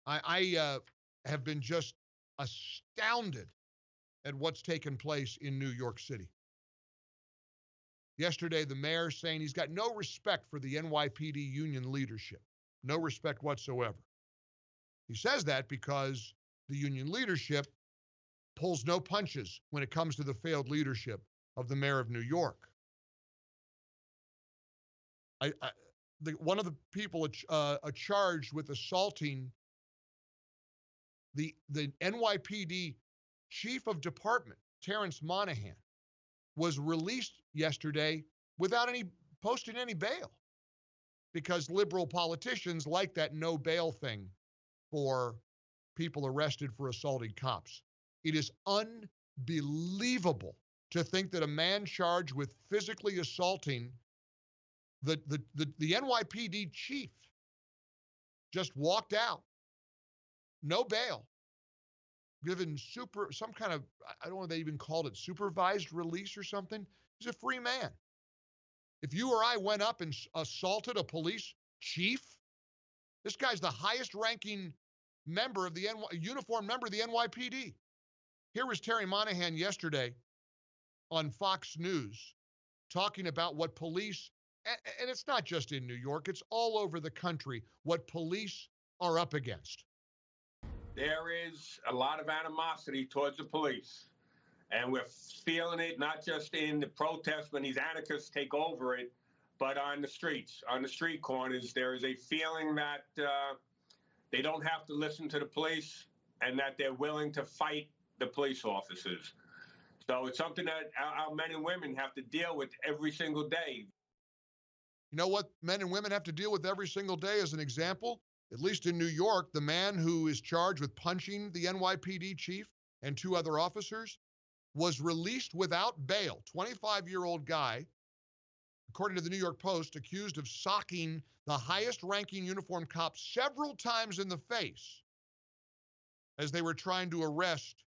I have been just astounded at what's taken place in New York City. Yesterday, the mayor saying he's got no respect for the NYPD union leadership, no respect whatsoever. He says that because the union leadership pulls no punches when it comes to the failed leadership of the mayor of New York. One of the people charged with assaulting the NYPD Chief of Department, Terence Monahan, was released yesterday without posting any bail, because liberal politicians like that no bail thing for people arrested for assaulting cops. It is unbelievable to think that a man charged with physically assaulting the NYPD chief just walked out, no bail, given some kind of, I don't know if they even called it supervised release or something. He's a free man. If you or I went up and assaulted a police chief, this guy's the highest ranking member of the uniformed member of the NYPD. Here was Terry Monahan yesterday on Fox News talking about what police, and it's not just in New York, it's all over the country, what police are up against. There is a lot of animosity towards the police, and we're feeling it not just in the protests when these anarchists take over it, but on the streets, on the street corners. There is a feeling that they don't have to listen to the police and that they're willing to fight the police officers. So it's something that our men and women have to deal with every single day. You know what men and women have to deal with every single day as an example? At least in New York, the man who is charged with punching the NYPD chief and two other officers was released without bail. 25-year-old guy, according to the New York Post, accused of socking the highest-ranking uniformed cop several times in the face as they were trying to arrest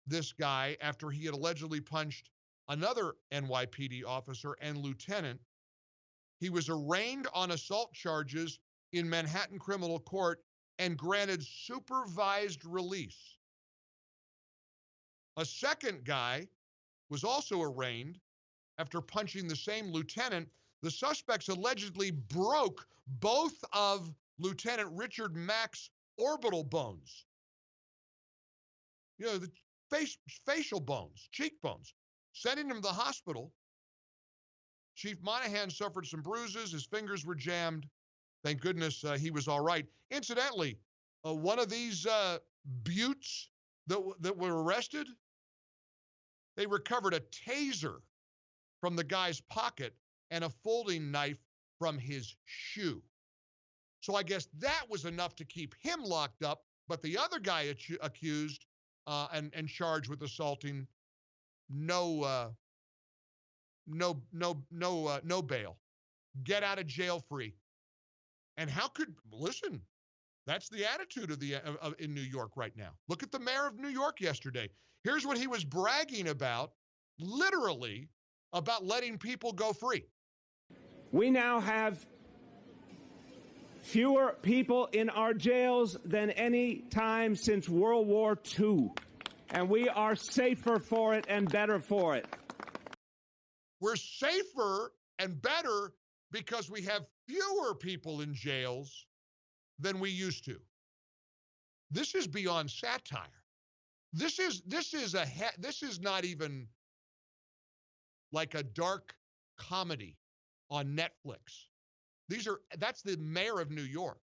this guy after he had allegedly punched another NYPD officer and lieutenant. He was arraigned on assault charges in Manhattan Criminal Court and granted supervised release. A second guy was also arraigned after punching the same lieutenant. The suspects allegedly broke both of Lieutenant Richard Mack's orbital bones. You know, the facial bones, cheekbones, sending him to the hospital. Chief Monahan suffered some bruises. His fingers were jammed. Thank goodness he was all right. Incidentally, one of these buttes that were arrested, they recovered a taser from the guy's pocket and a folding knife from his shoe. So I guess that was enough to keep him locked up, but the other guy accused and charged with assaulting, no bail. Get out of jail free. And listen, that's the attitude in New York right now. Look at the mayor of New York yesterday. Here's what he was bragging about, literally, about letting people go free. We now have fewer people in our jails than any time since World War II. And we are safer for it and better for it. We're safer and better because we have fewer people in jails than we used to. This is beyond satire. This is not even like a dark comedy on Netflix. That's the mayor of New York.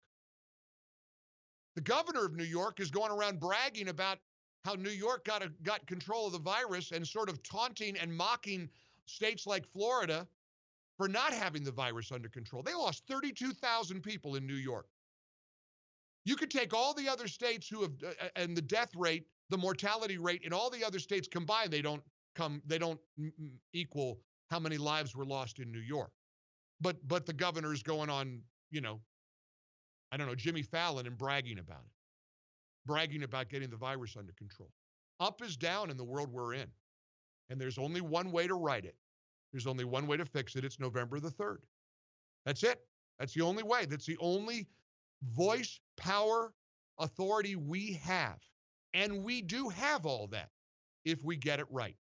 The governor of New York is going around bragging about how New York got control of the virus and sort of taunting and mocking states like Florida for not having the virus under control. They lost 32,000 people in New York. You could take all the other states who have, and the death rate, the mortality rate in all the other states combined, they don't equal how many lives were lost in New York. But the governor's going on, Jimmy Fallon and bragging about it. Bragging about getting the virus under control. Up is down in the world we're in. And there's only one way to right it. There's only one way to fix it. It's November the 3rd. That's it. That's the only way. That's the only voice, power, authority we have. And we do have all that if we get it right.